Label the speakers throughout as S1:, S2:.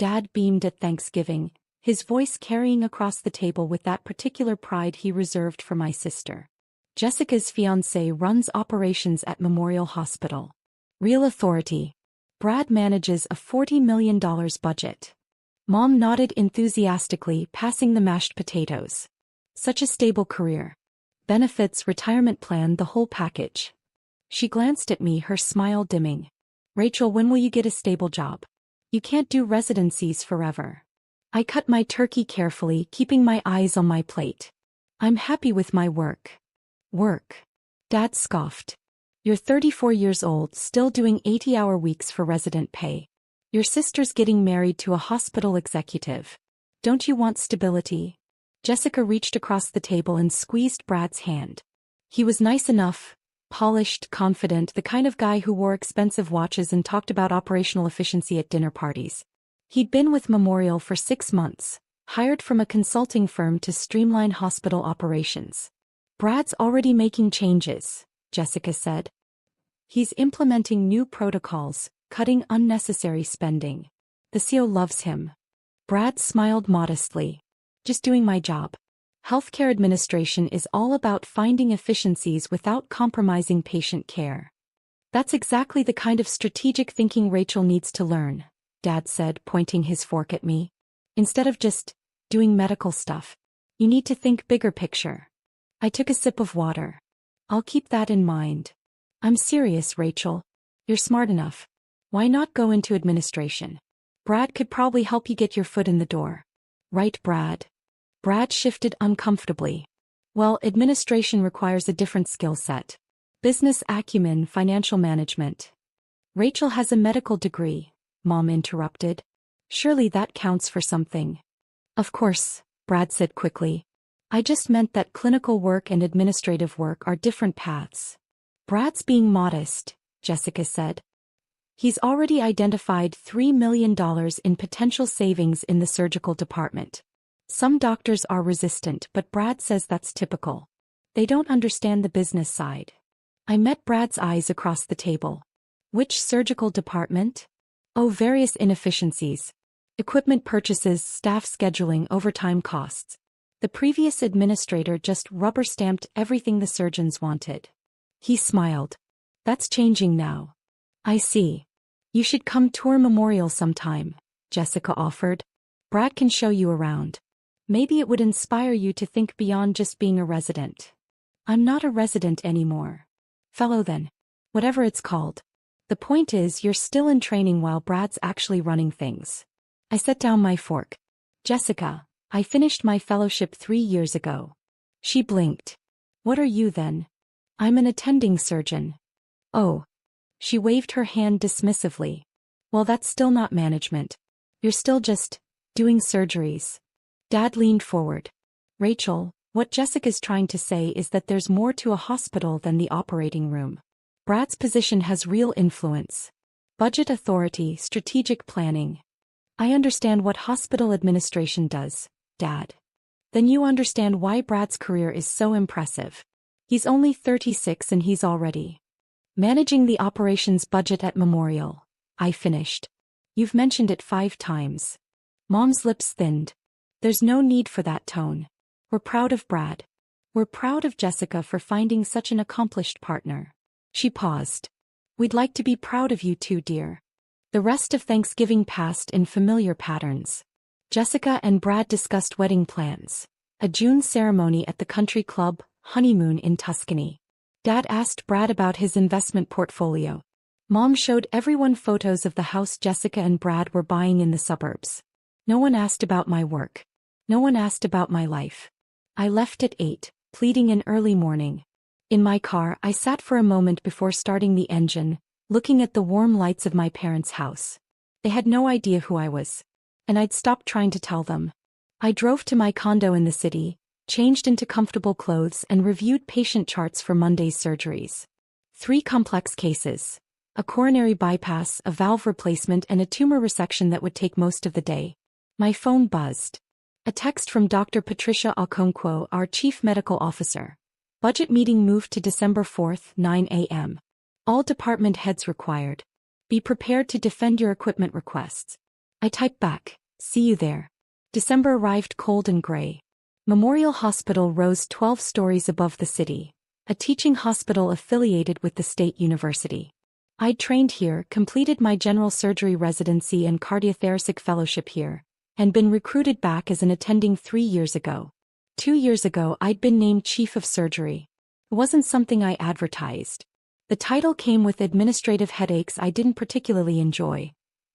S1: Dad beamed at Thanksgiving, his voice carrying across the table with that particular pride he reserved for my sister. Jessica's fiancé runs operations at Memorial Hospital. Real authority. Brad manages a $40 million budget. Mom nodded enthusiastically, passing the mashed potatoes. Such a stable career. Benefits, retirement plan, the whole package. She glanced at me, her smile dimming. Rachel, when will you get a stable job? You can't do residencies forever. I cut my turkey carefully, keeping my eyes on my plate. I'm happy with my work. Work? Dad scoffed. You're 34 years old, still doing 80-hour weeks for resident pay. Your sister's getting married to a hospital executive. Don't you want stability? Jessica reached across the table and squeezed Brad's hand. He was nice enough, polished, confident, the kind of guy who wore expensive watches and talked about operational efficiency at dinner parties. He'd been with Memorial for 6 months, hired from a consulting firm to streamline hospital operations. Brad's already making changes, Jessica said. He's implementing new protocols, cutting unnecessary spending. The CEO loves him. Brad smiled modestly. Just doing my job. Healthcare administration is all about finding efficiencies without compromising patient care. That's exactly the kind of strategic thinking Rachel needs to learn, Dad said, pointing his fork at me. Instead of just doing medical stuff, you need to think bigger picture. I took a sip of water. I'll keep that in mind. I'm serious, Rachel. You're smart enough. Why not go into administration? Brad could probably help you get your foot in the door. Right, Brad? Brad shifted uncomfortably. Well, administration requires a different skill set. Business acumen, financial management. Rachel has a medical degree, Mom interrupted. Surely that counts for something. Of course, Brad said quickly. I just meant that clinical work and administrative work are different paths. Brad's being modest, Jessica said. He's already identified $3 million in potential savings in the surgical department. Some doctors are resistant, but Brad says that's typical. They don't understand the business side. I met Brad's eyes across the table. Which surgical department? Oh, various inefficiencies. Equipment purchases, staff scheduling, overtime costs. The previous administrator just rubber-stamped everything the surgeons wanted. He smiled. That's changing now. I see. You should come tour Memorial sometime, Jessica offered. Brad can show you around. Maybe it would inspire you to think beyond just being a resident. I'm not a resident anymore. Fellow then. Whatever it's called. The point is you're still in training while Brad's actually running things. I set down my fork. Jessica, I finished my fellowship 3 years ago. She blinked. What are you then? I'm an attending surgeon. Oh. She waved her hand dismissively. Well, that's still not management. You're still just doing surgeries. Dad leaned forward. Rachel, what Jessica's trying to say is that there's more to a hospital than the operating room. Brad's position has real influence. Budget authority, strategic planning. I understand what hospital administration does, Dad. Then you understand why Brad's career is so impressive. He's only 36 and he's already managing the operations budget at Memorial. I finished. You've mentioned it 5 times. Mom's lips thinned. There's no need for that tone. We're proud of Brad. We're proud of Jessica for finding such an accomplished partner. She paused. We'd like to be proud of you too, dear. The rest of Thanksgiving passed in familiar patterns. Jessica and Brad discussed wedding plans. A June ceremony at the country club, honeymoon in Tuscany. Dad asked Brad about his investment portfolio. Mom showed everyone photos of the house Jessica and Brad were buying in the suburbs. No one asked about my work. No one asked about my life. I left at 8, pleading in early morning. In my car, I sat for a moment before starting the engine, looking at the warm lights of my parents' house. They had no idea who I was. And I'd stopped trying to tell them. I drove to my condo in the city, changed into comfortable clothes and reviewed patient charts for Monday's surgeries. 3 complex cases. A coronary bypass, a valve replacement and a tumor resection that would take most of the day. My phone buzzed. A text from Dr. Patricia Okonkwo, our chief medical officer. Budget meeting moved to December 4th, 9 a.m. All department heads required. Be prepared to defend your equipment requests. I typed back, "See you there." December arrived cold and gray. Memorial Hospital rose 12 stories above the city, a teaching hospital affiliated with the state university. I'd trained here, completed my general surgery residency and cardiothoracic fellowship here, and been recruited back as an attending 3 years ago. 2 years ago I'd been named chief of surgery. It wasn't something I advertised. The title came with administrative headaches I didn't particularly enjoy.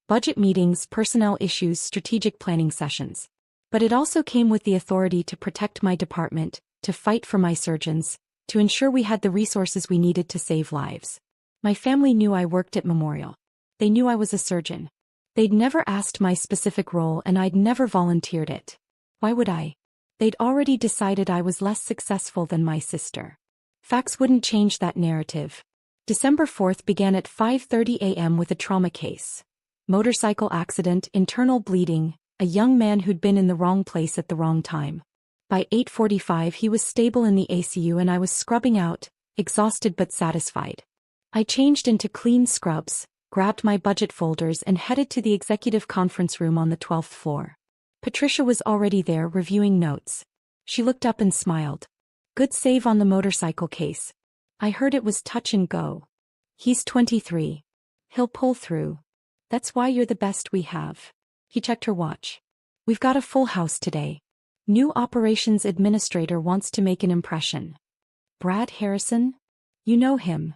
S1: Budget meetings, personnel issues, strategic planning sessions. But it also came with the authority to protect my department, to fight for my surgeons, to ensure we had the resources we needed to save lives. My family knew I worked at Memorial. They knew I was a surgeon. They'd never asked my specific role and I'd never volunteered it. Why would I? They'd already decided I was less successful than my sister. Facts wouldn't change that narrative. December 4th began at 5:30 a.m. with a trauma case. Motorcycle accident, internal bleeding, a young man who'd been in the wrong place at the wrong time. By 8:45 he was stable in the ACU and I was scrubbing out, exhausted but satisfied. I changed into clean scrubs, grabbed my budget folders and headed to the executive conference room on the 12th floor. Patricia was already there reviewing notes. She looked up and smiled. "Good save on the motorcycle case. I heard it was touch and go. He's 23. He'll pull through. That's why you're the best we have." He checked her watch. "We've got a full house today. New operations administrator wants to make an impression. Brad Harrison? You know him.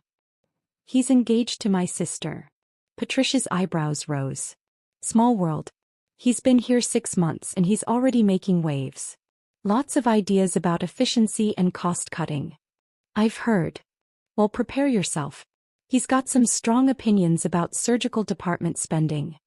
S1: He's engaged to my sister." Patricia's eyebrows rose. "Small world. He's been here 6 months and he's already making waves. Lots of ideas about efficiency and cost cutting. I've heard. Well, prepare yourself. He's got some strong opinions about surgical department spending."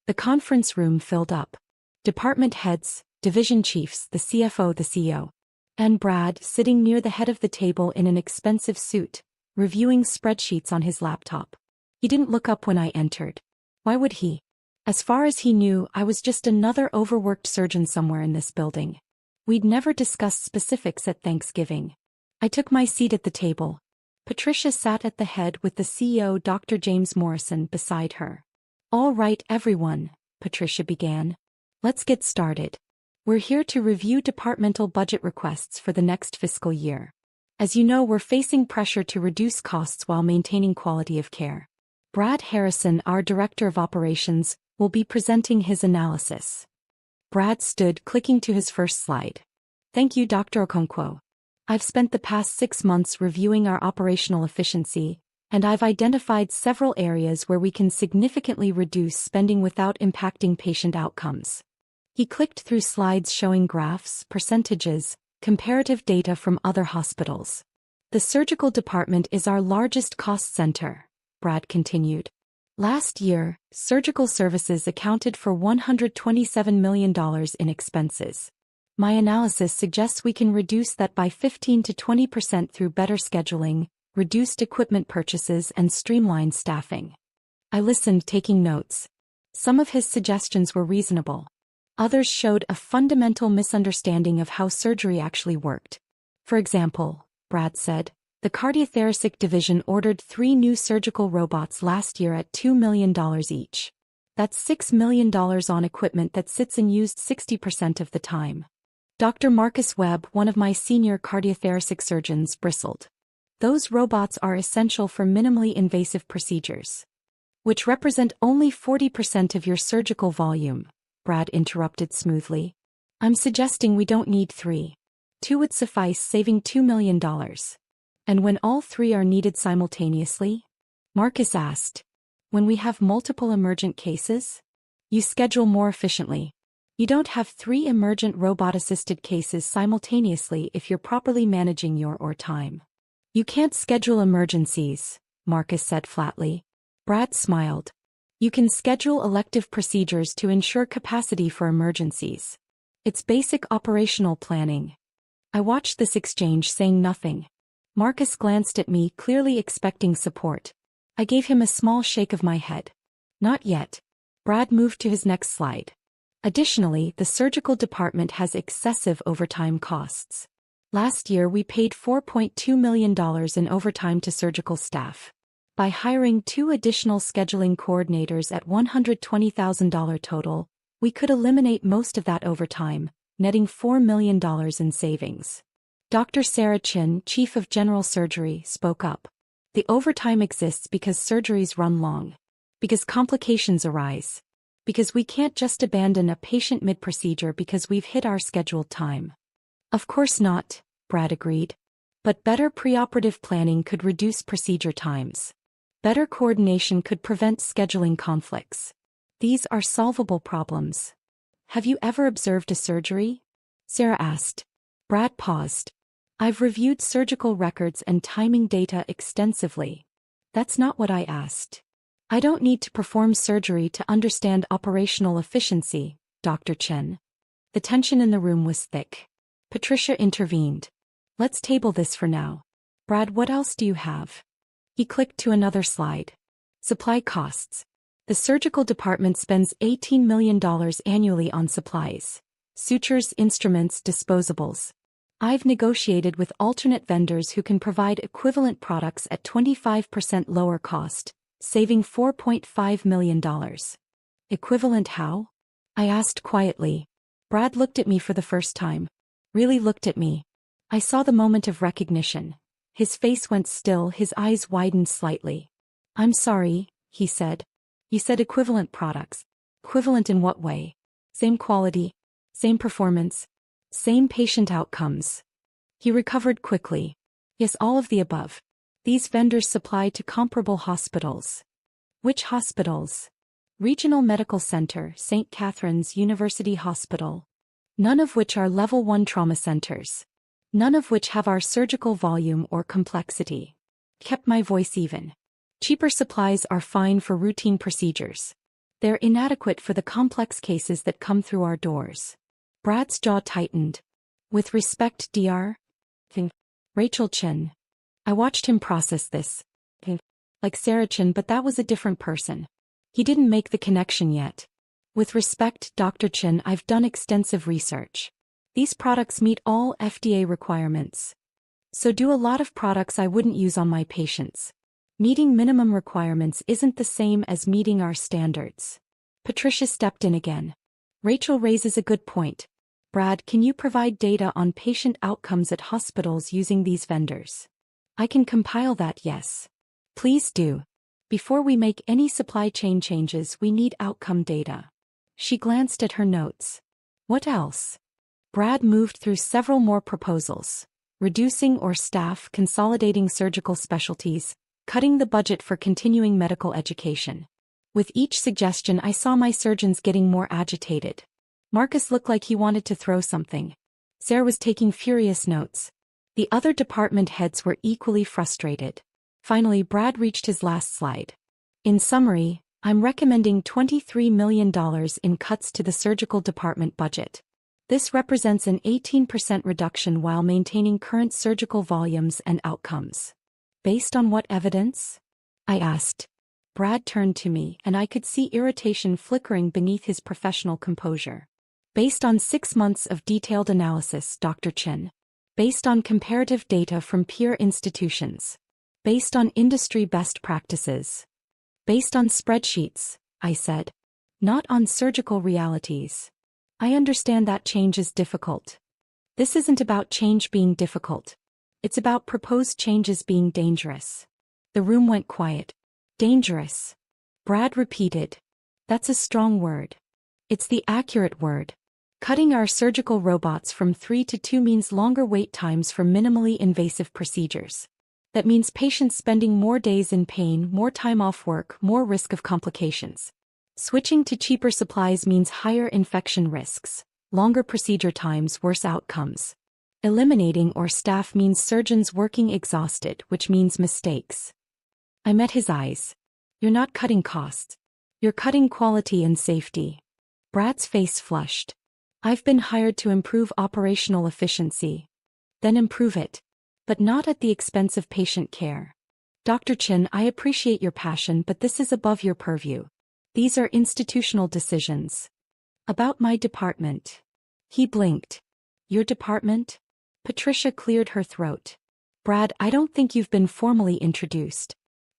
S1: The conference room filled up. Department heads, division chiefs, the CFO, the CEO. And Brad, sitting near the head of the table in an expensive suit, reviewing spreadsheets on his laptop. He didn't look up when I entered. Why would he? As far as he knew, I was just another overworked surgeon somewhere in this building. We'd never discussed specifics at Thanksgiving. I took my seat at the table. Patricia sat at the head with the CEO, Dr. James Morrison, beside her. "All right, everyone," Patricia began. "Let's get started. We're here to review departmental budget requests for the next fiscal year. As you know, we're facing pressure to reduce costs while maintaining quality of care. Brad Harrison, our Director of Operations, will be presenting his analysis." Brad stood, clicking to his first slide. "Thank you, Dr. Okonkwo. I've spent the past 6 months reviewing our operational efficiency, and I've identified several areas where we can significantly reduce spending without impacting patient outcomes." He clicked through slides showing graphs, percentages, comparative data from other hospitals. "The surgical department is our largest cost center," Brad continued. "Last year, surgical services accounted for $127 million in expenses. My analysis suggests we can reduce that by 15 to 20% through better scheduling, reduced equipment purchases and streamlined staffing." I listened, taking notes. Some of his suggestions were reasonable. Others showed a fundamental misunderstanding of how surgery actually worked. For example, Brad said, the cardiothoracic division ordered 3 new surgical robots last year at $2 million each. That's $6 million on equipment that sits unused 60% of the time. Dr. Marcus Webb, one of my senior cardiothoracic surgeons, bristled. "Those robots are essential for minimally invasive procedures, which represent only 40% of your surgical volume," Brad interrupted smoothly. "I'm suggesting we don't need 3. 2 would suffice, saving $2 million. And when all 3 are needed simultaneously?" Marcus asked. "When we have multiple emergent cases? You schedule more efficiently. You don't have 3 emergent robot-assisted cases simultaneously if you're properly managing your time. You can't schedule emergencies," Marcus said flatly. Brad smiled. "You can schedule elective procedures to ensure capacity for emergencies. It's basic operational planning." I watched this exchange, saying nothing. Marcus glanced at me, clearly expecting support. I gave him a small shake of my head. "Not yet." Brad moved to his next slide. "Additionally, the surgical department has excessive overtime costs. Last year we paid $4.2 million in overtime to surgical staff. By hiring 2 additional scheduling coordinators at $120,000 total, we could eliminate most of that overtime, netting $4 million in savings. Dr. Sarah Chin, Chief of General Surgery, spoke up. The overtime exists because surgeries run long. Because complications arise. Because we can't just abandon a patient mid-procedure because we've hit our scheduled time. Of course not, Brad agreed. But better preoperative planning could reduce procedure times. Better coordination could prevent scheduling conflicts. These are solvable problems. Have you ever observed a surgery? Sarah asked. Brad paused. I've reviewed surgical records and timing data extensively. That's not what I asked. I don't need to perform surgery to understand operational efficiency, Dr. Chen. The tension in the room was thick. Patricia intervened. Let's table this for now. Brad, what else do you have? He clicked to another slide. Supply costs. The surgical department spends $18 million annually on supplies. Sutures, instruments, disposables. I've negotiated with alternate vendors who can provide equivalent products at 25% lower cost, saving $4.5 million. Equivalent how? I asked quietly. Brad looked at me for the first time. Really looked at me. I saw the moment of recognition. His face went still, his eyes widened slightly. I'm sorry, he said. You said equivalent products. Equivalent in what way? Same quality, same performance, same patient outcomes. He recovered quickly. Yes, all of the above. These vendors supply to comparable hospitals. Which hospitals? Regional Medical Center, St. Catherine's University Hospital. None of which are level 1 trauma centers. None of which have our surgical volume or complexity. Kept my voice even. Cheaper supplies are fine for routine procedures. They're inadequate for the complex cases that come through our doors. Brad's jaw tightened. With respect, Dr. Rachel Chin. I watched him process this. Like Sarah Chin, but that was a different person. He didn't make the connection yet. With respect, Dr. Chin, I've done extensive research. These products meet all FDA requirements. So do a lot of products I wouldn't use on my patients. Meeting minimum requirements isn't the same as meeting our standards. Patricia stepped in again. Rachel raises a good point. Brad, can you provide data on patient outcomes at hospitals using these vendors? I can compile that, yes. Please do. Before we make any supply chain changes, we need outcome data. She glanced at her notes. What else? Brad moved through several more proposals. Reducing or staff, consolidating surgical specialties, cutting the budget for continuing medical education. With each suggestion, I saw my surgeons getting more agitated. Marcus looked like he wanted to throw something. Sarah was taking furious notes. The other department heads were equally frustrated. Finally, Brad reached his last slide. In summary, I'm recommending $23 million in cuts to the surgical department budget. This represents an 18% reduction while maintaining current surgical volumes and outcomes. Based on what evidence? I asked. Brad turned to me, and I could see irritation flickering beneath his professional composure. Based on 6 months of detailed analysis, Dr. Chin. Based on comparative data from peer institutions. Based on industry best practices. Based on spreadsheets, I said. Not on surgical realities. I understand that change is difficult. This isn't about change being difficult. It's about proposed changes being dangerous. The room went quiet. Dangerous. Brad repeated. That's a strong word. It's the accurate word. Cutting our surgical robots from 3 to 2 means longer wait times for minimally invasive procedures. That means patients spending more days in pain, more time off work, more risk of complications. Switching to cheaper supplies means higher infection risks, longer procedure times, worse outcomes. Eliminating or staff means surgeons working exhausted, which means mistakes. I met his eyes. You're not cutting costs. You're cutting quality and safety. Brad's face flushed. I've been hired to improve operational efficiency. Then improve it. But not at the expense of patient care. Dr. Chin, I appreciate your passion, but this is above your purview. These are institutional decisions. About my department. He blinked. Your department? Patricia cleared her throat. Brad, I don't think you've been formally introduced.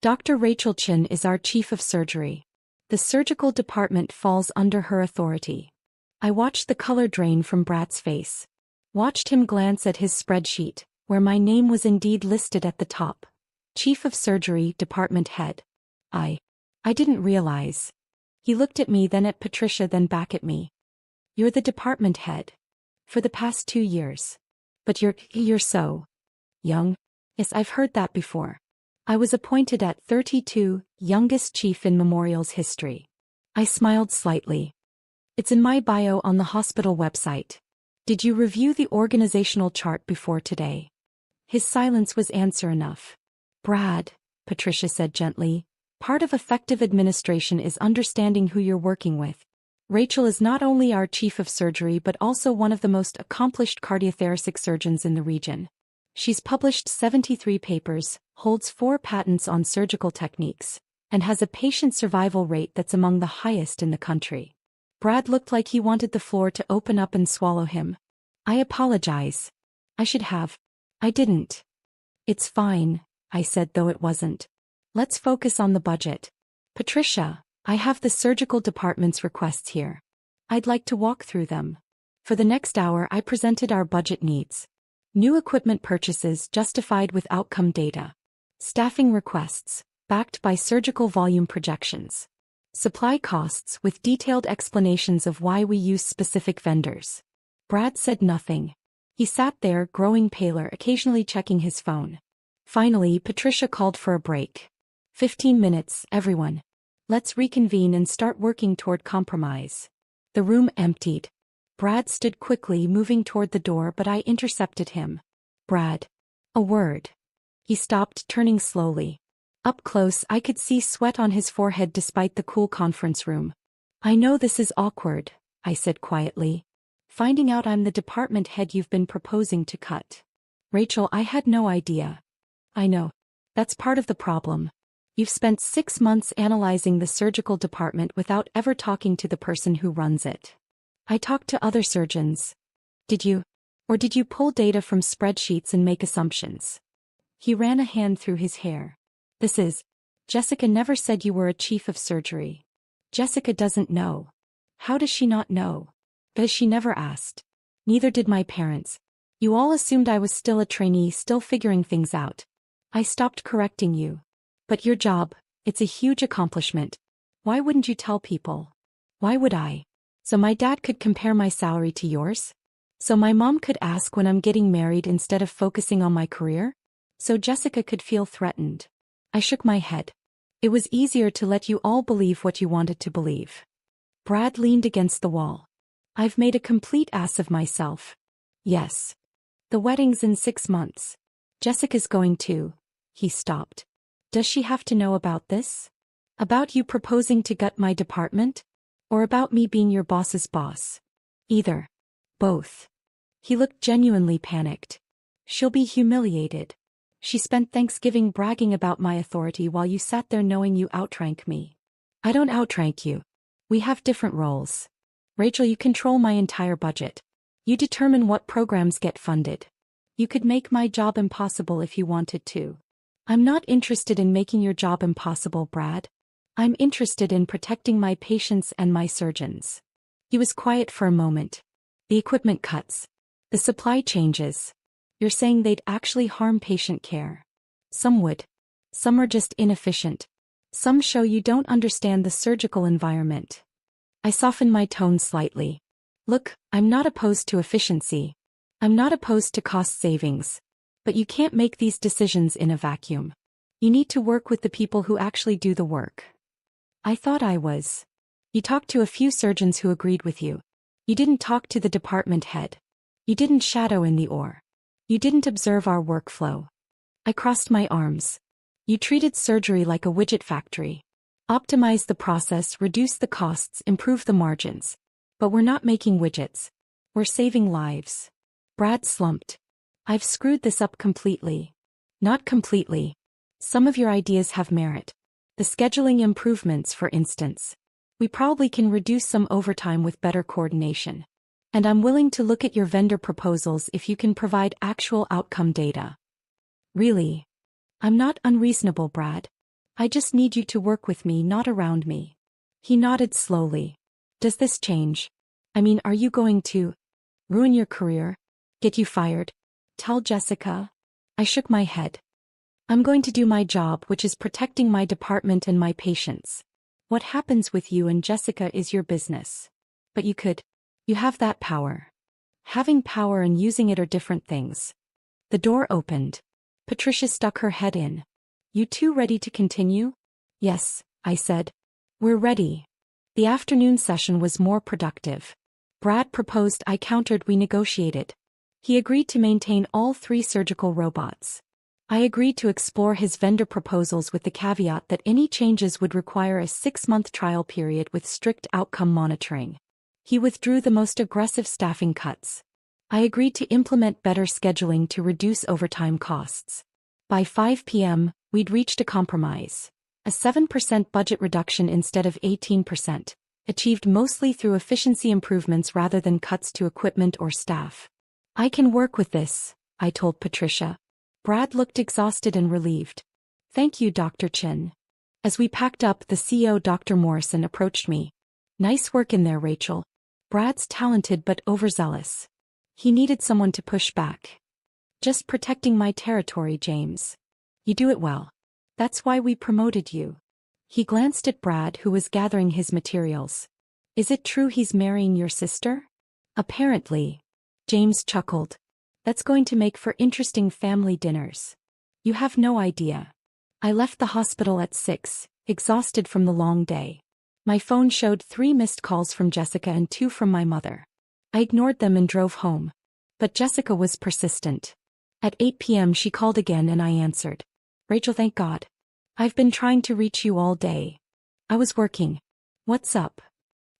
S1: Dr. Rachel Chin is our chief of surgery. The surgical department falls under her authority. I watched the color drain from Brad's face. Watched him glance at his spreadsheet, where my name was indeed listed at the top. Chief of Surgery, Department Head. I didn't realize. He looked at me, then at Patricia, then back at me. You're the department head. For the past 2 years. But you're so young. Yes, I've heard that before. I was appointed at 32, youngest chief in Memorial's history. I smiled slightly. It's in my bio on the hospital website. Did you review the organizational chart before today? His silence was answer enough. Brad, Patricia said gently, part of effective administration is understanding who you're working with. Rachel is not only our chief of surgery but also one of the most accomplished cardiothoracic surgeons in the region. She's published 73 papers, holds 4 patents on surgical techniques, and has a patient survival rate that's among the highest in the country. Brad looked like he wanted the floor to open up and swallow him. I apologize. I should have. I didn't. It's fine, I said, though it wasn't. Let's focus on the budget. Patricia, I have the surgical department's requests here. I'd like to walk through them. For the next hour I presented our budget needs. New equipment purchases justified with outcome data. Staffing requests, backed by surgical volume projections. Supply costs with detailed explanations of why we use specific vendors. Brad said nothing. He sat there, growing paler, occasionally checking his phone. Finally, Patricia called for a break. 15 minutes, everyone. Let's reconvene and start working toward compromise. The room emptied. Brad stood quickly, moving toward the door, but I intercepted him. Brad. A word. He stopped, turning slowly. Up close, I could see sweat on his forehead despite the cool conference room. I know this is awkward, I said quietly. Finding out I'm the department head you've been proposing to cut. Rachel, I had no idea. I know. That's part of the problem. You've spent 6 months analyzing the surgical department without ever talking to the person who runs it. I talked to other surgeons. Did you? Or did you pull data from spreadsheets and make assumptions? He ran a hand through his hair. Jessica never said you were a chief of surgery. Jessica doesn't know. How does she not know? Because she never asked. Neither did my parents. You all assumed I was still a trainee, still figuring things out. I stopped correcting you. But your job, it's a huge accomplishment. Why wouldn't you tell people? Why would I? So my dad could compare my salary to yours? So my mom could ask when I'm getting married instead of focusing on my career? So Jessica could feel threatened. I shook my head. It was easier to let you all believe what you wanted to believe. Brad leaned against the wall. I've made a complete ass of myself. Yes. The wedding's in 6 months. Jessica's going too. He stopped. Does she have to know about this? About you proposing to gut my department? Or about me being your boss's boss? Either. Both. He looked genuinely panicked. She'll be humiliated. She spent Thanksgiving bragging about my authority while you sat there knowing you outrank me. I don't outrank you. We have different roles. Rachel, you control my entire budget. You determine what programs get funded. You could make my job impossible if you wanted to. I'm not interested in making your job impossible, Brad. I'm interested in protecting my patients and my surgeons. He was quiet for a moment. The equipment cuts. The supply changes. You're saying they'd actually harm patient care. Some would. Some are just inefficient. Some show you don't understand the surgical environment. I softened my tone slightly. Look, I'm not opposed to efficiency. I'm not opposed to cost savings. But you can't make these decisions in a vacuum. You need to work with the people who actually do the work. I thought I was. You talked to a few surgeons who agreed with you. You didn't talk to the department head. You didn't shadow in the OR. You didn't observe our workflow. I crossed my arms. You treated surgery like a widget factory. Optimize the process, reduce the costs, improve the margins. But we're not making widgets. We're saving lives. Brad slumped. I've screwed this up completely. Not completely. Some of your ideas have merit. The scheduling improvements, for instance. We probably can reduce some overtime with better coordination. And I'm willing to look at your vendor proposals if you can provide actual outcome data. Really? I'm not unreasonable, Brad. I just need you to work with me, not around me. He nodded slowly. Does this change? I mean, are you going to ruin your career? Get you fired? Tell Jessica? I shook my head. I'm going to do my job, which is protecting my department and my patients. What happens with you and Jessica is your business. But you have that power. Having power and using it are different things. The door opened. Patricia stuck her head in. You two ready to continue? Yes, I said. We're ready. The afternoon session was more productive. Brad proposed, I countered, we negotiated. He agreed to maintain all 3 surgical robots. I agreed to explore his vendor proposals with the caveat that any changes would require a 6-month trial period with strict outcome monitoring. He withdrew the most aggressive staffing cuts. I agreed to implement better scheduling to reduce overtime costs. By 5 p.m., we'd reached a compromise. A 7% budget reduction instead of 18%, achieved mostly through efficiency improvements rather than cuts to equipment or staff. I can work with this, I told Patricia. Brad looked exhausted and relieved. Thank you, Dr. Chin. As we packed up, the CEO, Dr. Morrison, approached me. Nice work in there, Rachel. Brad's talented but overzealous. He needed someone to push back. Just protecting my territory, James. You do it well. That's why we promoted you. He glanced at Brad, who was gathering his materials. Is it true he's marrying your sister? Apparently. James chuckled. That's going to make for interesting family dinners. You have no idea. I left the hospital at 6, exhausted from the long day. My phone showed 3 missed calls from Jessica and 2 from my mother. I ignored them and drove home. But Jessica was persistent. At 8 p.m. she called again and I answered. Rachel, thank God. I've been trying to reach you all day. I was working. What's up?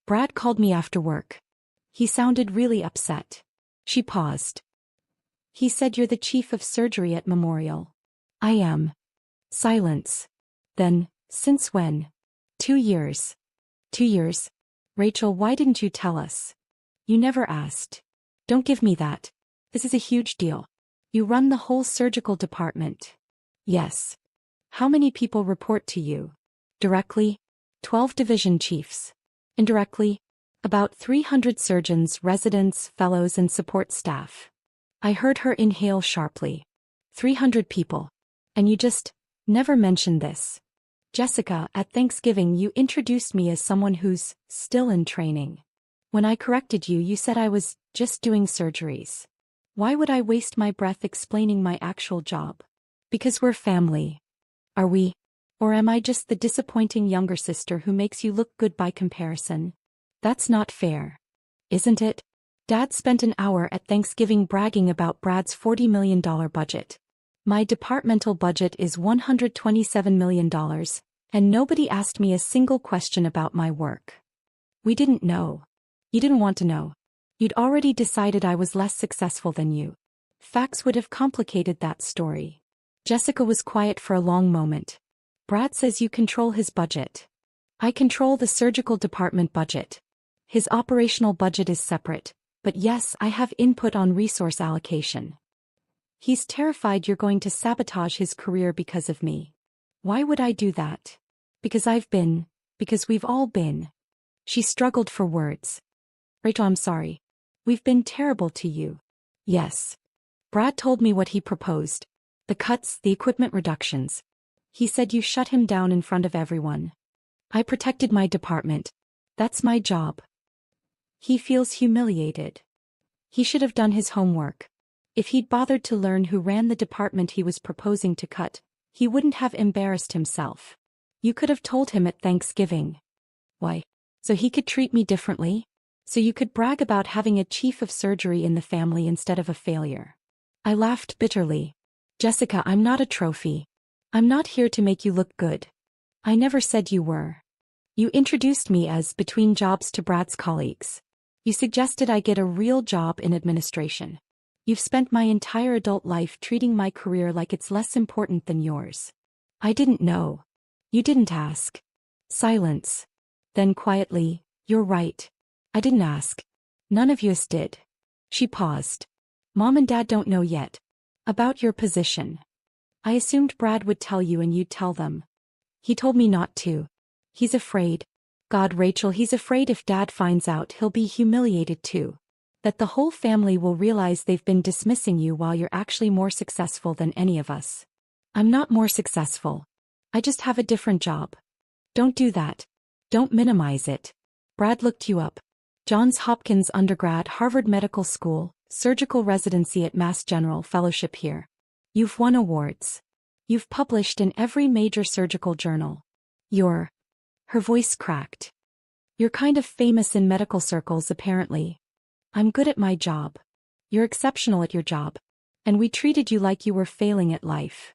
S1: Brad called me after work. He sounded really upset. She paused. He said you're the chief of surgery at Memorial. I am. Silence. Then, since when? 2 years. 2 years? Rachel, why didn't you tell us? You never asked. Don't give me that. This is a huge deal. You run the whole surgical department. Yes. How many people report to you? Directly? 12 division chiefs. Indirectly? About 300 surgeons, residents, fellows, and support staff. I heard her inhale sharply. 300 people. And you just never mentioned this. Jessica, at Thanksgiving you introduced me as someone who's still in training. When I corrected you, you said I was just doing surgeries. Why would I waste my breath explaining my actual job? Because we're family. Are we? Or am I just the disappointing younger sister who makes you look good by comparison? That's not fair. Isn't it? Dad spent an hour at Thanksgiving bragging about Brad's $40 million budget. My departmental budget is $127 million, and nobody asked me a single question about my work. We didn't know. You didn't want to know. You'd already decided I was less successful than you. Facts would have complicated that story. Jessica was quiet for a long moment. Brad says you control his budget. I control the surgical department budget. His operational budget is separate, but yes, I have input on resource allocation. He's terrified you're going to sabotage his career because of me. Why would I do that? Because we've all been. She struggled for words. Rachel, I'm sorry. We've been terrible to you. Yes. Brad told me what he proposed. The cuts, the equipment reductions. He said you shut him down in front of everyone. I protected my department. That's my job. He feels humiliated. He should have done his homework. If he'd bothered to learn who ran the department he was proposing to cut, he wouldn't have embarrassed himself. You could have told him at Thanksgiving. Why? So he could treat me differently? So you could brag about having a chief of surgery in the family instead of a failure. I laughed bitterly. Jessica, I'm not a trophy. I'm not here to make you look good. I never said you were. You introduced me as between jobs to Brad's colleagues. You suggested I get a real job in administration. You've spent my entire adult life treating my career like it's less important than yours. I didn't know. You didn't ask. Silence. Then quietly, you're right. I didn't ask. None of yous did. She paused. Mom and Dad don't know yet. About your position. I assumed Brad would tell you and you'd tell them. He told me not to. He's afraid. God, Rachel, he's afraid if Dad finds out he'll be humiliated too. That the whole family will realize they've been dismissing you while you're actually more successful than any of us. I'm not more successful. I just have a different job. Don't do that. Don't minimize it. Brad looked you up. Johns Hopkins undergrad, Harvard Medical School, surgical residency at Mass General, fellowship here. You've won awards. You've published in every major surgical journal. Her voice cracked. You're kind of famous in medical circles apparently. I'm good at my job. You're exceptional at your job. And we treated you like you were failing at life.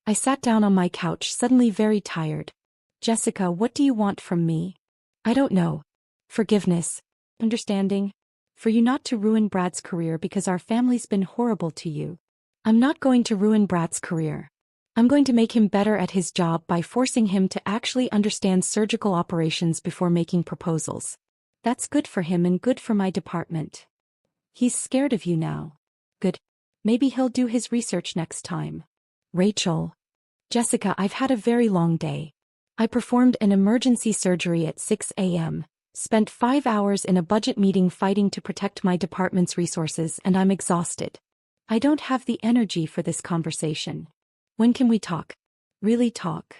S1: I sat down on my couch, suddenly very tired. Jessica, what do you want from me? I don't know. Forgiveness. Understanding. For you not to ruin Brad's career because our family's been horrible to you. I'm not going to ruin Brad's career. I'm going to make him better at his job by forcing him to actually understand surgical operations before making proposals. That's good for him and good for my department. He's scared of you now. Good. Maybe he'll do his research next time. Rachel. Jessica, I've had a very long day. I performed an emergency surgery at 6 a.m., spent 5 hours in a budget meeting fighting to protect my department's resources, and I'm exhausted. I don't have the energy for this conversation. When can we talk? Really talk?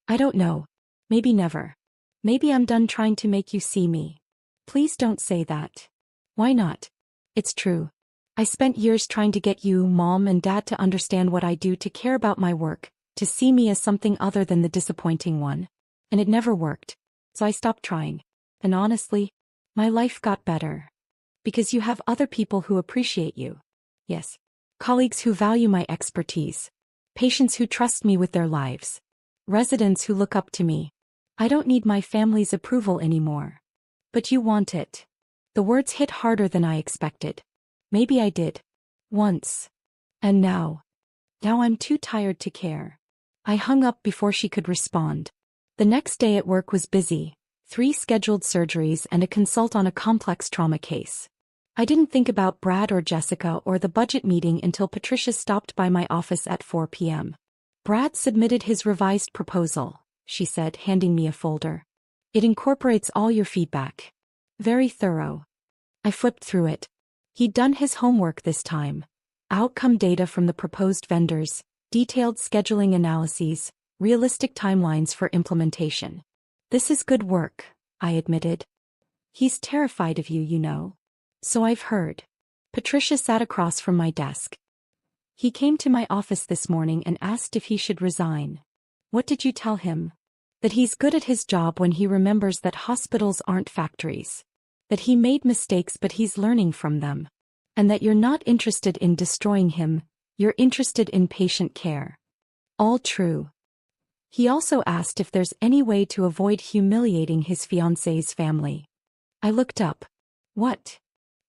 S1: I don't know. Maybe never. Maybe I'm done trying to make you see me. Please don't say that. Why not? It's true. I spent years trying to get you, Mom and Dad, to understand what I do, to care about my work, to see me as something other than the disappointing one. And it never worked. So I stopped trying. And honestly, my life got better. Because you have other people who appreciate you. Yes. Colleagues who value my expertise. Patients who trust me with their lives. Residents who look up to me. I don't need my family's approval anymore. But you want it. The words hit harder than I expected. Maybe I did. Once. And now. Now I'm too tired to care. I hung up before she could respond. The next day at work was busy. 3 scheduled surgeries and a consult on a complex trauma case. I didn't think about Brad or Jessica or the budget meeting until Patricia stopped by my office at 4 p.m. Brad submitted his revised proposal, she said, handing me a folder. It incorporates all your feedback. Very thorough. I flipped through it. He'd done his homework this time. Outcome data from the proposed vendors, detailed scheduling analyses, realistic timelines for implementation. This is good work, I admitted. He's terrified of you, you know. So I've heard. Patricia sat across from my desk. He came to my office this morning and asked if he should resign. What did you tell him? That he's good at his job when he remembers that hospitals aren't factories. That he made mistakes but he's learning from them. And that you're not interested in destroying him, you're interested in patient care. All true. He also asked if there's any way to avoid humiliating his fiancé's family. I looked up. What?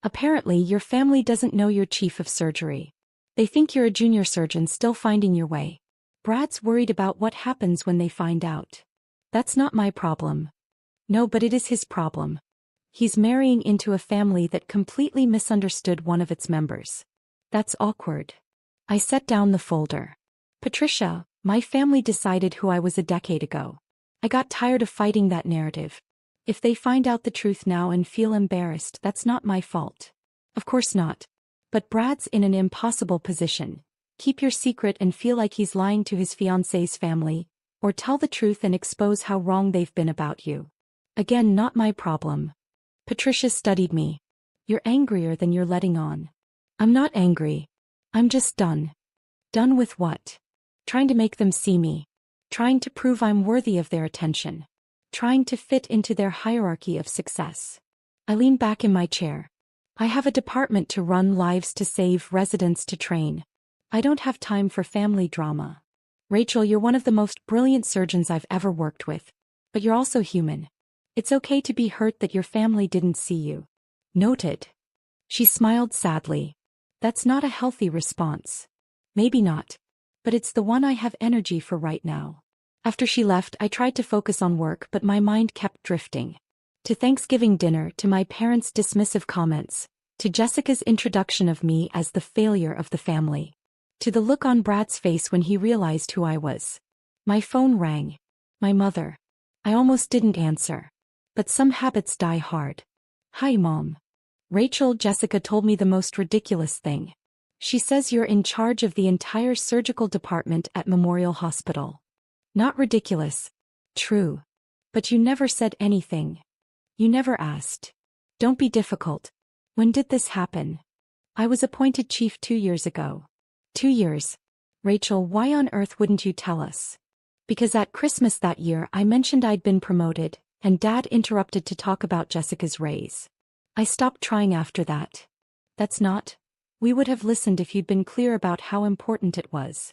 S1: Apparently your family doesn't know you're chief of surgery. They think you're a junior surgeon still finding your way. Brad's worried about what happens when they find out. That's not my problem. No, but it is his problem. He's marrying into a family that completely misunderstood one of its members. That's awkward. I set down the folder. Patricia, my family decided who I was a decade ago. I got tired of fighting that narrative. If they find out the truth now and feel embarrassed, that's not my fault. Of course not. But Brad's in an impossible position. Keep your secret and feel like he's lying to his fiancé's family, or tell the truth and expose how wrong they've been about you. Again, not my problem. Patricia studied me. You're angrier than you're letting on. I'm not angry. I'm just done. Done with what? Trying to make them see me. Trying to prove I'm worthy of their attention. Trying to fit into their hierarchy of success. I lean back in my chair. I have a department to run, lives to save, residents to train. I don't have time for family drama. Rachel, you're one of the most brilliant surgeons I've ever worked with. But you're also human. It's okay to be hurt that your family didn't see you. Noted. She smiled sadly. That's not a healthy response. Maybe not. But it's the one I have energy for right now. After she left, I tried to focus on work, but my mind kept drifting. To Thanksgiving dinner, to my parents' dismissive comments, to Jessica's introduction of me as the failure of the family, to the look on Brad's face when he realized who I was. My phone rang. My mother. I almost didn't answer. But some habits die hard. Hi, Mom. Rachel, Jessica told me the most ridiculous thing. She says you're in charge of the entire surgical department at Memorial Hospital. Not ridiculous. True. But you never said anything. You never asked. Don't be difficult. When did this happen? I was appointed chief 2 years ago. 2 years. Rachel, why on earth wouldn't you tell us? Because at Christmas that year I mentioned I'd been promoted, and Dad interrupted to talk about Jessica's raise. I stopped trying after that. That's not. We would have listened if you'd been clear about how important it was.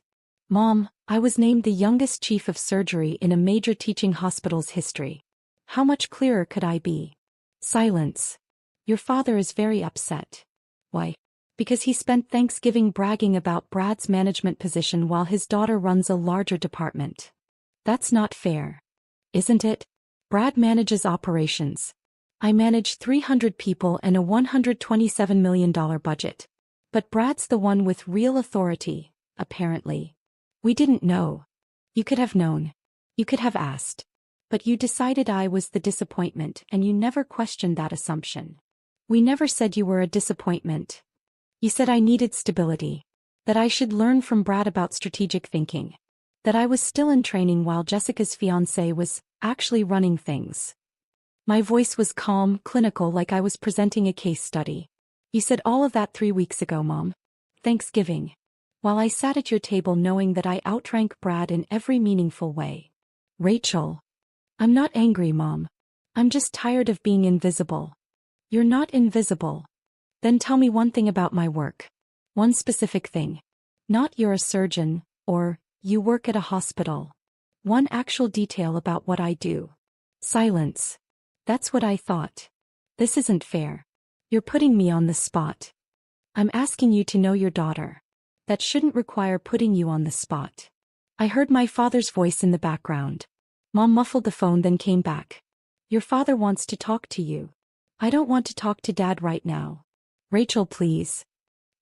S1: Mom, I was named the youngest chief of surgery in a major teaching hospital's history. How much clearer could I be? Silence. Your father is very upset. Why? Because he spent Thanksgiving bragging about Brad's management position while his daughter runs a larger department. That's not fair. Isn't it? Brad manages operations. I manage 300 people and a $127 million budget. But Brad's the one with real authority, apparently. We didn't know. You could have known. You could have asked. But you decided I was the disappointment and you never questioned that assumption. We never said you were a disappointment. You said I needed stability. That I should learn from Brad about strategic thinking. That I was still in training while Jessica's fiancé was actually running things. My voice was calm, clinical, like I was presenting a case study. You said all of that 3 weeks ago, Mom. Thanksgiving. While I sat at your table knowing that I outrank Brad in every meaningful way. Rachel. I'm not angry, Mom. I'm just tired of being invisible. You're not invisible. Then tell me one thing about my work. One specific thing. Not you're a surgeon, or you work at a hospital. One actual detail about what I do. Silence. That's what I thought. This isn't fair. You're putting me on the spot. I'm asking you to know your daughter. That shouldn't require putting you on the spot. I heard my father's voice in the background. Mom muffled the phone, then came back. Your father wants to talk to you. I don't want to talk to Dad right now. Rachel, please.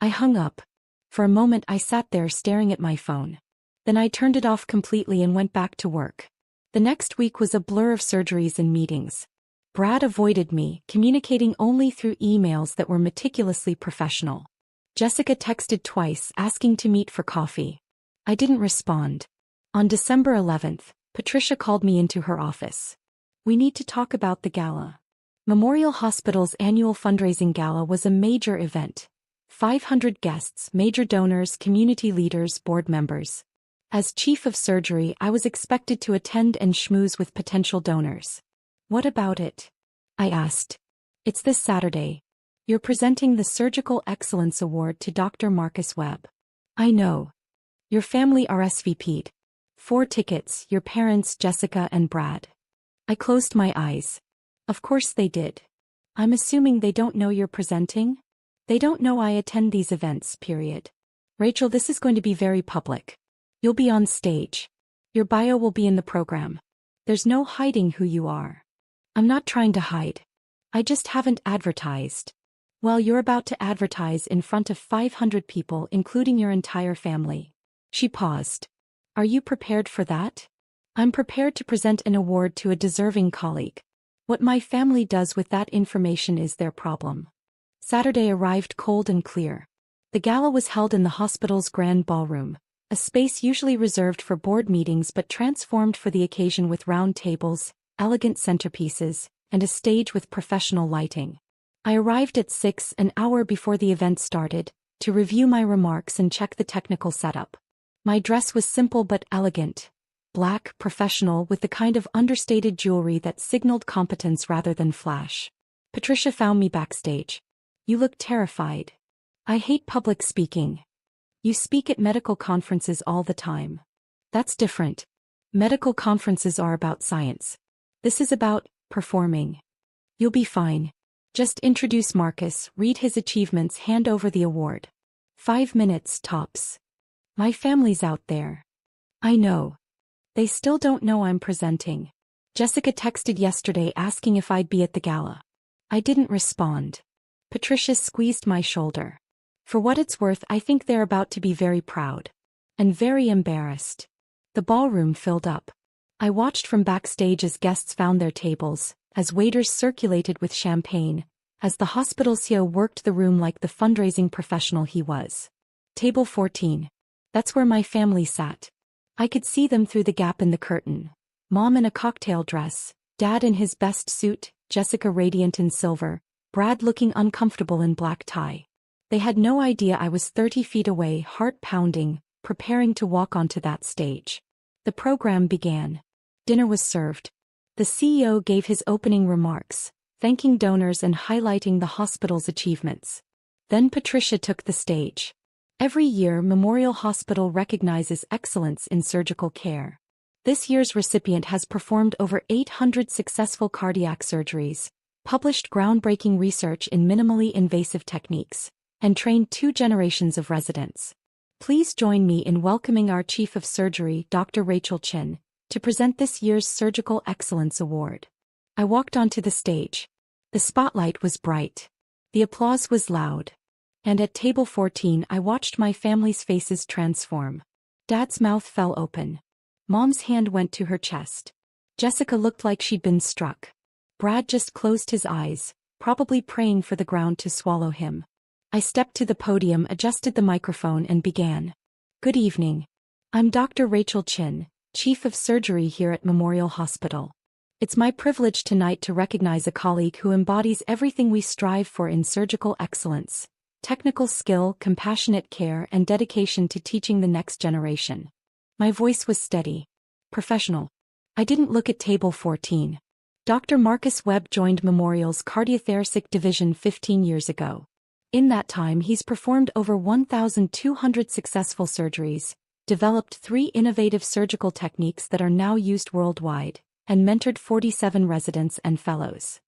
S1: I hung up. For a moment I sat there staring at my phone. Then I turned it off completely and went back to work. The next week was a blur of surgeries and meetings. Brad avoided me, communicating only through emails that were meticulously professional. Jessica texted twice asking to meet for coffee. I didn't respond. On December 11th, Patricia called me into her office. We need to talk about the gala. Memorial Hospital's annual fundraising gala was a major event. 500 guests, major donors, community leaders, board members. As chief of surgery, I was expected to attend and schmooze with potential donors. What about it? I asked. It's this Saturday. You're presenting the Surgical Excellence Award to Dr. Marcus Webb. I know. Your family RSVP'd. 4 tickets, your parents, Jessica and Brad. I closed my eyes. Of course they did. I'm assuming they don't know you're presenting? They don't know I attend these events, period. Rachel, this is going to be very public. You'll be on stage. Your bio will be in the program. There's no hiding who you are. I'm not trying to hide. I just haven't advertised. Well, you're about to advertise in front of 500 people, including your entire family. She paused. Are you prepared for that? I'm prepared to present an award to a deserving colleague. What my family does with that information is their problem. Saturday arrived cold and clear. The gala was held in the hospital's grand ballroom, a space usually reserved for board meetings but transformed for the occasion with round tables, elegant centerpieces, and a stage with professional lighting. I arrived at 6, an hour before the event started, to review my remarks and check the technical setup. My dress was simple but elegant. Black, professional, with the kind of understated jewelry that signaled competence rather than flash. Patricia found me backstage. You look terrified. I hate public speaking. You speak at medical conferences all the time. That's different. Medical conferences are about science. This is about performing. You'll be fine. Just introduce Marcus, read his achievements, hand over the award. 5 minutes, tops. My family's out there. I know. They still don't know I'm presenting. Jessica texted yesterday asking if I'd be at the gala. I didn't respond. Patricia squeezed my shoulder. For what it's worth, I think they're about to be very proud. And very embarrassed. The ballroom filled up. I watched from backstage as guests found their tables, as waiters circulated with champagne, as the hospital CEO worked the room like the fundraising professional he was. Table 14. That's where my family sat. I could see them through the gap in the curtain. Mom in a cocktail dress, Dad in his best suit, Jessica radiant in silver, Brad looking uncomfortable in black tie. They had no idea I was 30 feet away, heart pounding, preparing to walk onto that stage. The program began. Dinner was served. The CEO gave his opening remarks, thanking donors and highlighting the hospital's achievements. Then Patricia took the stage. Every year, Memorial Hospital recognizes excellence in surgical care. This year's recipient has performed over 800 successful cardiac surgeries, published groundbreaking research in minimally invasive techniques, and trained 2 generations of residents. Please join me in welcoming our Chief of Surgery, Dr. Rachel Chin, to present this year's Surgical Excellence Award. I walked onto the stage. The spotlight was bright. The applause was loud. And at table 14 I watched my family's faces transform. Dad's mouth fell open. Mom's hand went to her chest. Jessica looked like she'd been struck. Brad just closed his eyes, probably praying for the ground to swallow him. I stepped to the podium, adjusted the microphone and began. Good evening. I'm Dr. Rachel Chin, Chief of Surgery here at Memorial Hospital. It's my privilege tonight to recognize a colleague who embodies everything we strive for in surgical excellence: technical skill, compassionate care, and dedication to teaching the next generation. My voice was steady, professional. I didn't look at table 14. Dr. Marcus Webb joined Memorial's cardiothoracic division 15 years ago. In that time, he's performed over 1,200 successful surgeries, developed 3 innovative surgical techniques that are now used worldwide, and mentored 47 residents and fellows.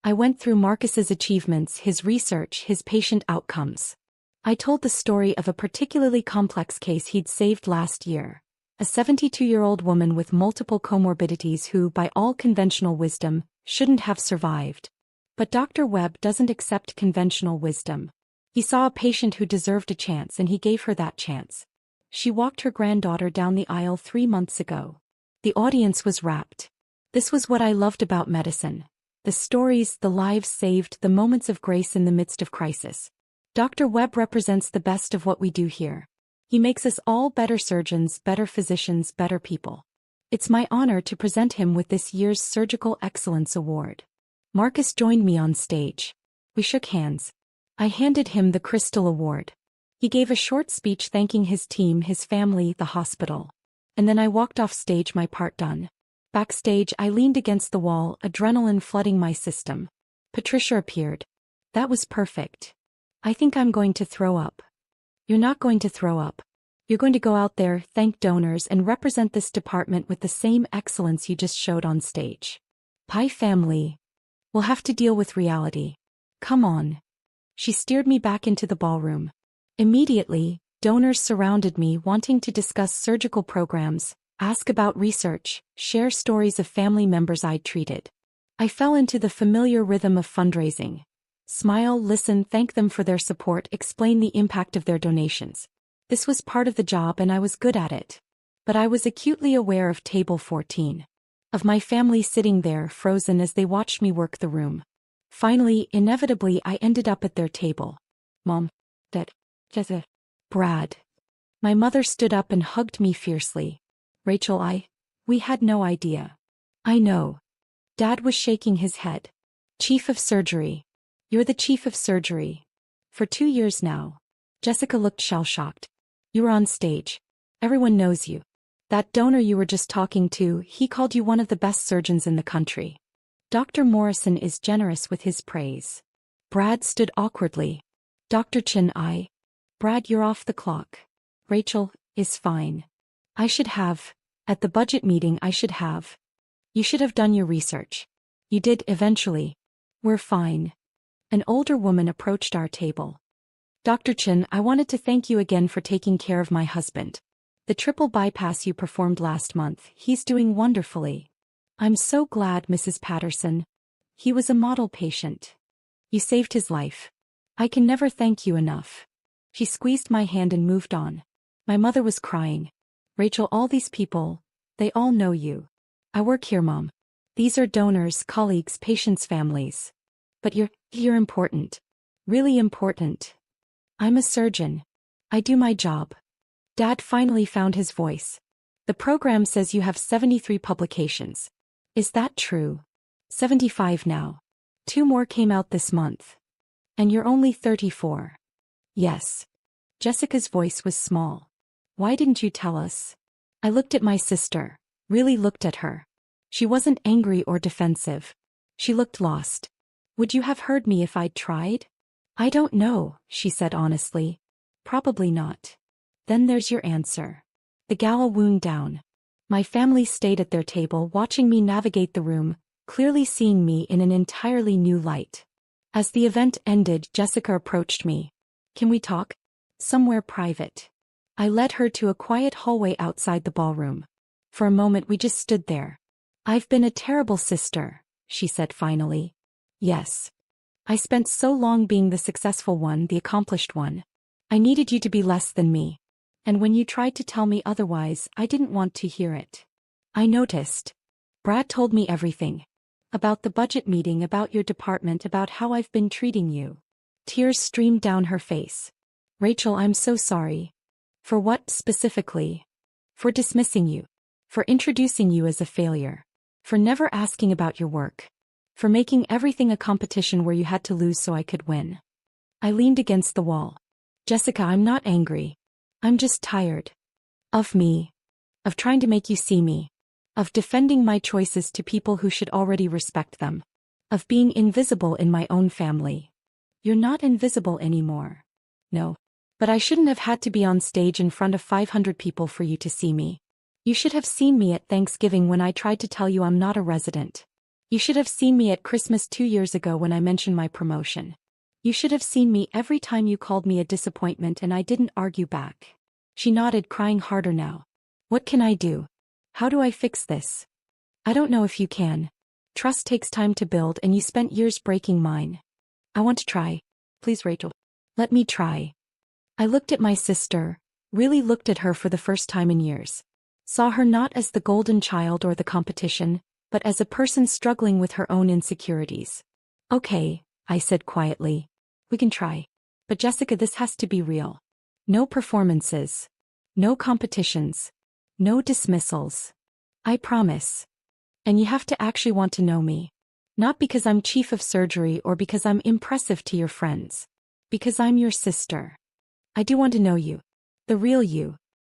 S1: I went through Marcus's achievements, his research, his patient outcomes. I told the story of a particularly complex case he'd saved last year. A 72-year-old woman with multiple comorbidities who, by all conventional wisdom, shouldn't have survived. But Dr. Webb doesn't accept conventional wisdom. He saw a patient who deserved a chance and he gave her that chance. She walked her granddaughter down the aisle 3 months ago. The audience was rapt. This was what I loved about medicine. The stories, the lives saved, the moments of grace in the midst of crisis. Dr. Webb represents the best of what we do here. He makes us all better surgeons, better physicians, better people. It's my honor to present him with this year's Surgical Excellence Award. Marcus joined me on stage. We shook hands. I handed him the Crystal Award. He gave a short speech thanking his team, his family, the hospital. And then I walked off stage, my part done. Backstage, I leaned against the wall, adrenaline flooding my system. Patricia appeared. That was perfect. I think I'm going to throw up. You're not going to throw up. You're going to go out there, thank donors, and represent this department with the same excellence you just showed on stage. Pie family. We'll have to deal with reality. Come on. She steered me back into the ballroom. Immediately, donors surrounded me, wanting to discuss surgical programs, ask about research, share stories of family members I'd treated. I fell into the familiar rhythm of fundraising. Smile, listen, thank them for their support, explain the impact of their donations. This was part of the job and I was good at it. But I was acutely aware of table 14. Of my family sitting there, frozen as they watched me work the room. Finally, inevitably, I ended up at their table. Mom, Dad, Jessica, Brad. My mother stood up and hugged me fiercely. Rachel, we had no idea. I know. Dad was shaking his head. Chief of Surgery. You're the Chief of Surgery. For 2 years now. Jessica looked shell-shocked. You were on stage. Everyone knows you. That donor you were just talking to, he called you one of the best surgeons in the country. Dr. Morrison is generous with his praise. Brad stood awkwardly. Dr. Chin, Brad, you're off the clock. Rachel, is fine. I should have. At the budget meeting I should have. You should have done your research. You did eventually. We're fine. An older woman approached our table. Dr. Chin, I wanted to thank you again for taking care of my husband. The triple bypass you performed last month, he's doing wonderfully. I'm so glad, Mrs. Patterson. He was a model patient. You saved his life. I can never thank you enough. She squeezed my hand and moved on. My mother was crying. Rachel, all these people, they all know you. I work here, Mom. These are donors, colleagues, patients' families. But you're important. Really important. I'm a surgeon. I do my job. Dad finally found his voice. The program says you have 73 publications. Is that true? 75 now. 2 more came out this month. And you're only 34. Yes. Jessica's voice was small. Why didn't you tell us? I looked at my sister, really looked at her. She wasn't angry or defensive. She looked lost. Would you have heard me if I'd tried? I don't know, she said honestly. Probably not. Then there's your answer. The gala wound down. My family stayed at their table watching me navigate the room, clearly seeing me in an entirely new light. As the event ended, Jessica approached me. Can we talk? Somewhere private. I led her to a quiet hallway outside the ballroom. For a moment we just stood there. I've been a terrible sister, she said finally. Yes. I spent so long being the successful one, the accomplished one. I needed you to be less than me. And when you tried to tell me otherwise, I didn't want to hear it. I noticed. Brad told me everything. About the budget meeting, about your department, about how I've been treating you. Tears streamed down her face. Rachel, I'm so sorry. For what, specifically? For dismissing you. For introducing you as a failure. For never asking about your work. For making everything a competition where you had to lose so I could win. I leaned against the wall. Jessica, I'm not angry. I'm just tired. Of me. Of trying to make you see me. Of defending my choices to people who should already respect them. Of being invisible in my own family. You're not invisible anymore. No. But I shouldn't have had to be on stage in front of 500 people for you to see me. You should have seen me at Thanksgiving when I tried to tell you I'm not a resident. You should have seen me at Christmas 2 years ago when I mentioned my promotion. You should have seen me every time you called me a disappointment and I didn't argue back. She nodded, crying harder now. What can I do? How do I fix this? I don't know if you can. Trust takes time to build and you spent years breaking mine. I want to try. Please, Rachel. Let me try. I looked at my sister, really looked at her for the first time in years. Saw her not as the golden child or the competition, but as a person struggling with her own insecurities. Okay, I said quietly. We can try. But Jessica, this has to be real. No performances. No competitions. No dismissals. I promise. And you have to actually want to know me. Not because I'm chief of surgery or because I'm impressive to your friends. Because I'm your sister. I do want to know you. The real you.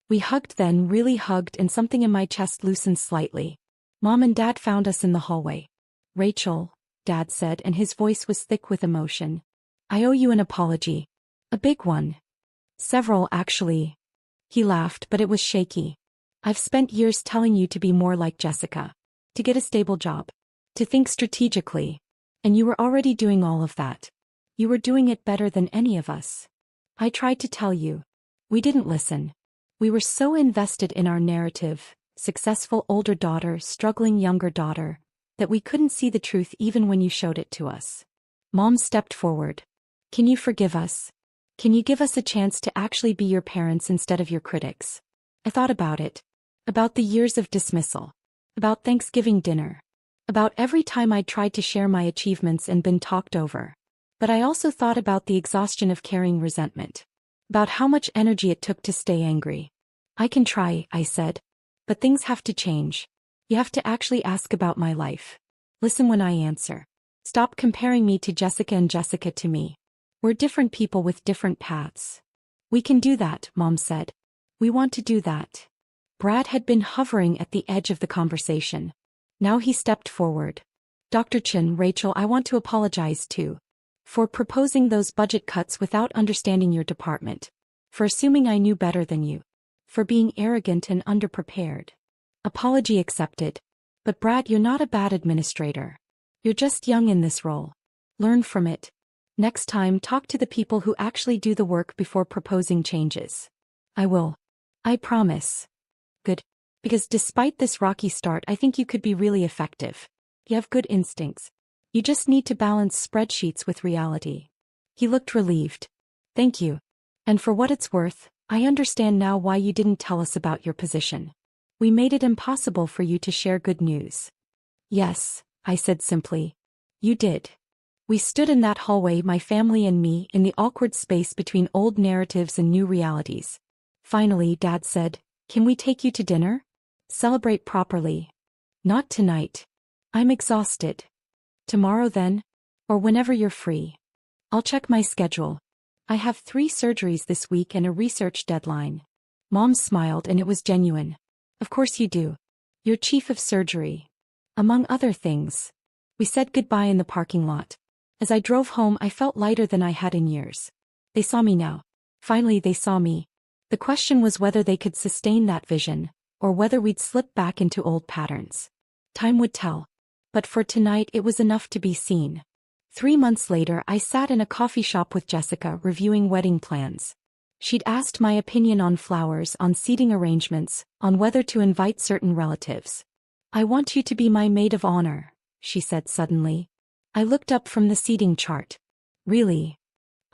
S1: We hugged then, really hugged, and something in my chest loosened slightly. Mom and Dad found us in the hallway. Rachel, Dad said, and his voice was thick with emotion. I owe you an apology. A big one. Several, actually. He laughed, but it was shaky. I've spent years telling you to be more like Jessica. To get a stable job. To think strategically. And you were already doing all of that. You were doing it better than any of us. I tried to tell you. We didn't listen. We were so invested in our narrative, successful older daughter, struggling younger daughter, that we couldn't see the truth even when you showed it to us. Mom stepped forward. Can you forgive us? Can you give us a chance to actually be your parents instead of your critics? I thought about it. About the years of dismissal. About Thanksgiving dinner. About every time I tried to share my achievements and been talked over. But I also thought about the exhaustion of carrying resentment. About how much energy it took to stay angry. I can try, I said. But things have to change. You have to actually ask about my life. Listen when I answer. Stop comparing me to Jessica and Jessica to me. We're different people with different paths. We can do that, Mom said. We want to do that. Brad had been hovering at the edge of the conversation. Now he stepped forward. Dr. Chin, Rachel, I want to apologize too. For proposing those budget cuts without understanding your department. For assuming I knew better than you. For being arrogant and underprepared. Apology accepted. But Brad, you're not a bad administrator. You're just young in this role. Learn from it. Next time, talk to the people who actually do the work before proposing changes. I will. I promise. Good. Because despite this rocky start, I think you could be really effective. You have good instincts. You just need to balance spreadsheets with reality. He looked relieved. Thank you. And for what it's worth, I understand now why you didn't tell us about your position. We made it impossible for you to share good news. Yes, I said simply. You did. We stood in that hallway, my family and me, in the awkward space between old narratives and new realities. Finally, Dad said, "Can we take you to dinner? Celebrate properly." "Not tonight. I'm exhausted." "Tomorrow then? Or whenever you're free." "I'll check my schedule. I have 3 surgeries this week and a research deadline." Mom smiled, and it was genuine. "Of course you do. You're chief of surgery. Among other things." We said goodbye in the parking lot. As I drove home, I felt lighter than I had in years. They saw me now. Finally, they saw me. The question was whether they could sustain that vision, or whether we'd slip back into old patterns. Time would tell. But for tonight, it was enough to be seen. 3 months later, I sat in a coffee shop with Jessica, reviewing wedding plans. She'd asked my opinion on flowers, on seating arrangements, on whether to invite certain relatives. "I want you to be my maid of honor," she said suddenly. I looked up from the seating chart. "Really?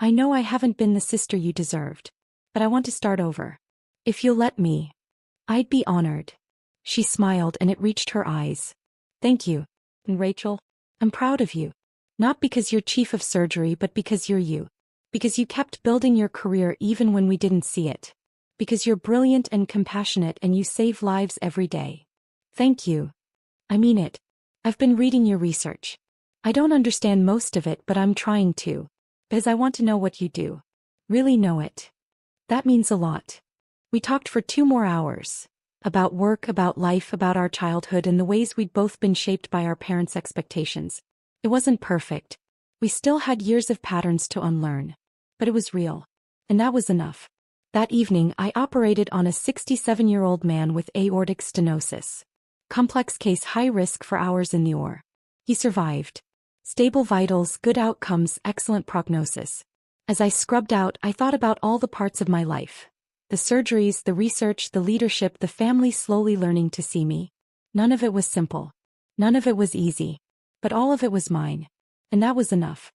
S1: I know I haven't been the sister you deserved. But I want to start over. If you'll let me." "I'd be honored." She smiled, and it reached her eyes. "Thank you. And Rachel, I'm proud of you. Not because you're chief of surgery, but because you're you. Because you kept building your career even when we didn't see it. Because you're brilliant and compassionate, and you save lives every day." "Thank you. I mean it. I've been reading your research. I don't understand most of it, but I'm trying to. Because I want to know what you do. Really know it." "That means a lot." We talked for 2 more hours. About work, about life, about our childhood, and the ways we'd both been shaped by our parents' expectations. It wasn't perfect. We still had years of patterns to unlearn. But it was real. And that was enough. That evening, I operated on a 67-year-old man with aortic stenosis. Complex case, high risk for hours in the OR. He survived. Stable vitals, good outcomes, excellent prognosis. As I scrubbed out, I thought about all the parts of my life. The surgeries, the research, the leadership, the family slowly learning to see me. None of it was simple. None of it was easy. But all of it was mine. And that was enough.